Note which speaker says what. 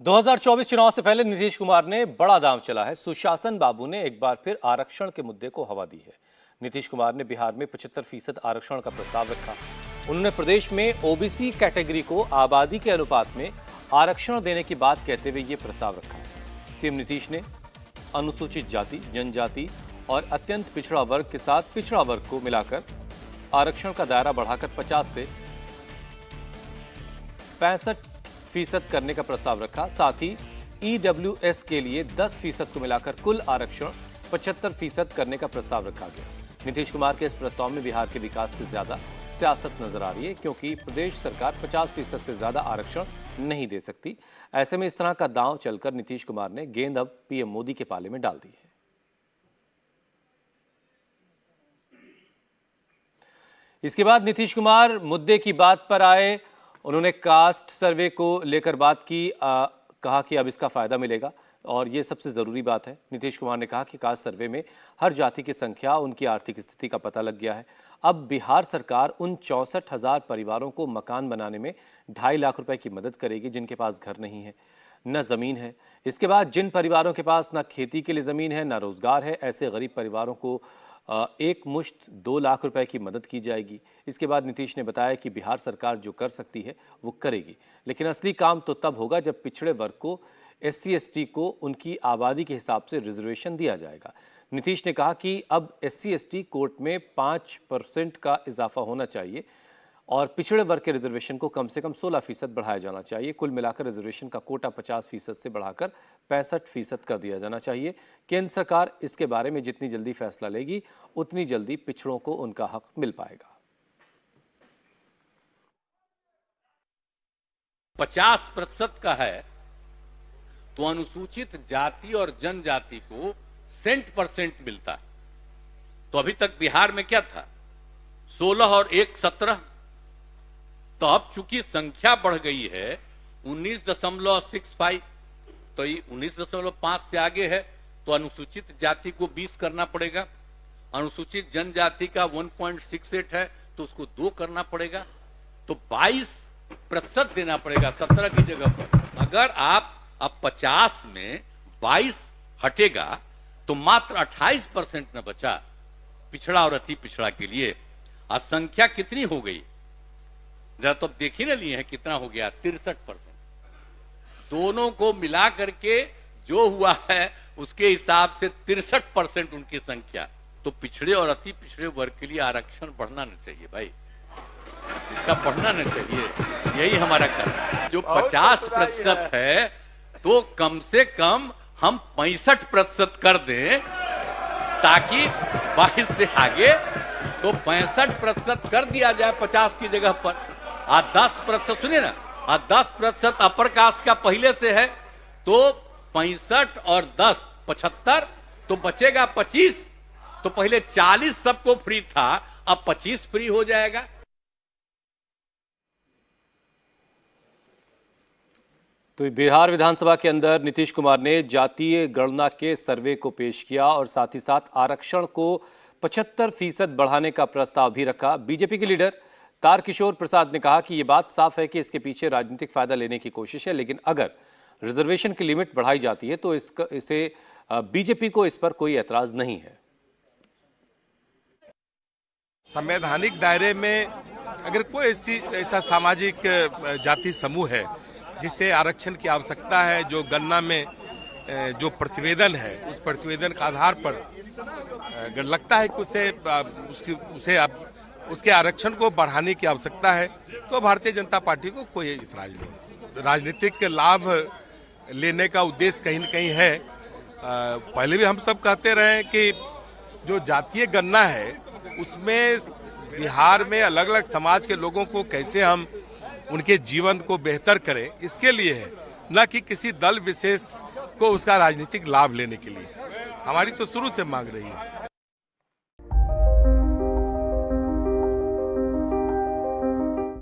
Speaker 1: 2024 चुनाव से पहले नीतीश कुमार ने बड़ा दांव चला है। सुशासन बाबू ने एक बार फिर आरक्षण के मुद्दे को हवा दी है। नीतीश कुमार ने बिहार में 75% आरक्षण का प्रस्ताव रखा। उन्होंने प्रदेश में ओबीसी कैटेगरी को आबादी के अनुपात में आरक्षण देने की बात कहते हुए यह प्रस्ताव रखा। सीएम नीतीश ने अनुसूचित जाति, जनजाति और अत्यंत पिछड़ा वर्ग के साथ पिछड़ा वर्ग को मिलाकर आरक्षण का दायरा बढ़ाकर 50 से 65% करने का प्रस्ताव रखा। साथ ही ईडब्ल्यूएस के लिए 10% को मिलाकर कुल आरक्षण 75% करने का प्रस्ताव रखा गया। नीतीश कुमार के इस प्रस्ताव में बिहार के विकास से ज्यादा सियासत नजर आ रही है, क्योंकि प्रदेश सरकार 50% से ज्यादा आरक्षण नहीं दे सकती। ऐसे में इस तरह का दांव चलकर नीतीश कुमार ने गेंद अब पीएम मोदी के पाले में डाल दी है। इसके बाद नीतीश कुमार मुद्दे की बात पर आए। उन्होंने कास्ट सर्वे को लेकर बात की, कहा कि अब इसका फायदा मिलेगा और ये सबसे ज़रूरी बात है। नीतीश कुमार ने कहा कि कास्ट सर्वे में हर जाति की संख्या, उनकी आर्थिक स्थिति का पता लग गया है। अब बिहार सरकार उन 64,000 परिवारों को मकान बनाने में 2.5 लाख रुपए की मदद करेगी जिनके पास घर नहीं है, न ज़मीन है। इसके बाद जिन परिवारों के पास न खेती के लिए ज़मीन है, न रोज़गार है, ऐसे गरीब परिवारों को एक मुश्त 2 लाख रुपए की मदद की जाएगी। इसके बाद नीतीश ने बताया कि बिहार सरकार जो कर सकती है वो करेगी, लेकिन असली काम तो तब होगा जब पिछड़े वर्ग को, SC/ST को उनकी आबादी के हिसाब से रिजर्वेशन दिया जाएगा। नीतीश ने कहा कि अब SC/ST कोर्ट में 5% का इजाफा होना चाहिए और पिछड़े वर्ग के रिजर्वेशन को कम से कम 16% बढ़ाया जाना चाहिए। कुल मिलाकर रिजर्वेशन का कोटा 50% से बढ़ाकर 65% कर दिया जाना चाहिए। केंद्र सरकार इसके बारे में जितनी जल्दी फैसला लेगी, उतनी जल्दी पिछड़ों को उनका हक मिल पाएगा।
Speaker 2: 50% का है तो अनुसूचित जाति और जनजाति को 100% मिलता है। तो अभी तक बिहार में क्या था, 16 और 1 17। तो अब चूंकि संख्या बढ़ गई है 19.65, तो ये 19.5 से आगे है, तो अनुसूचित जाति को 20 करना पड़ेगा। अनुसूचित जनजाति का 1.68 है तो उसको 2 करना पड़ेगा, तो 22% देना पड़ेगा 17 की जगह पर। अगर आप अब 50 में 22 हटेगा तो मात्र 28% न बचा पिछड़ा और अति पिछड़ा के लिए। आज संख्या कितनी हो गई जरा तो देख ही ना लिए हैं, कितना हो गया, 63%। दोनों को मिला करके जो हुआ है उसके हिसाब से 63% उनकी संख्या। तो पिछड़े और अति पिछड़े वर्ग के लिए आरक्षण बढ़ना नहीं चाहिए भाई, इसका बढ़ना नहीं चाहिए, यही हमारा कहना। जो 50% है तो कम से कम हम 65% कर दें, ताकि 22 से आगे तो 65% कर दिया जाए 50 की जगह पर। 10% सुनिए ना, 10% अपर कास्ट का पहले से है तो 65 और 10 75, तो बचेगा 25। तो पहले 40 सबको फ्री था, अब 25 फ्री हो जाएगा।
Speaker 1: तो बिहार विधानसभा के अंदर नीतीश कुमार ने जातीय गणना के सर्वे को पेश किया और साथ ही साथ आरक्षण को 75% बढ़ाने का प्रस्ताव भी रखा। बीजेपी के लीडर तारकिशोर प्रसाद ने कहा कि यह बात साफ है कि इसके पीछे राजनीतिक फायदा लेने की कोशिश है, लेकिन अगर रिजर्वेशन की लिमिट बढ़ाई जाती है तो इसे बीजेपी को इस पर कोई एतराज नहीं है।
Speaker 3: संवैधानिक दायरे में अगर कोई ऐसा सामाजिक जाति समूह है जिससे आरक्षण की आवश्यकता है, जो गणना में जो प्रतिवेदन है उस प्रतिवेदन के आधार पर अगर लगता है कि उसके आरक्षण को बढ़ाने की आवश्यकता है, तो भारतीय जनता पार्टी को कोई इतराज नहीं। राजनीतिक लाभ लेने का उद्देश्य कहीं न कहीं है। पहले भी हम सब कहते रहे कि जो जातीय गणना है उसमें बिहार में अलग अलग समाज के लोगों को कैसे हम उनके जीवन को बेहतर करें, इसके लिए है, न कि किसी दल विशेष को उसका राजनीतिक लाभ लेने के लिए। हमारी तो शुरू से मांग रही है।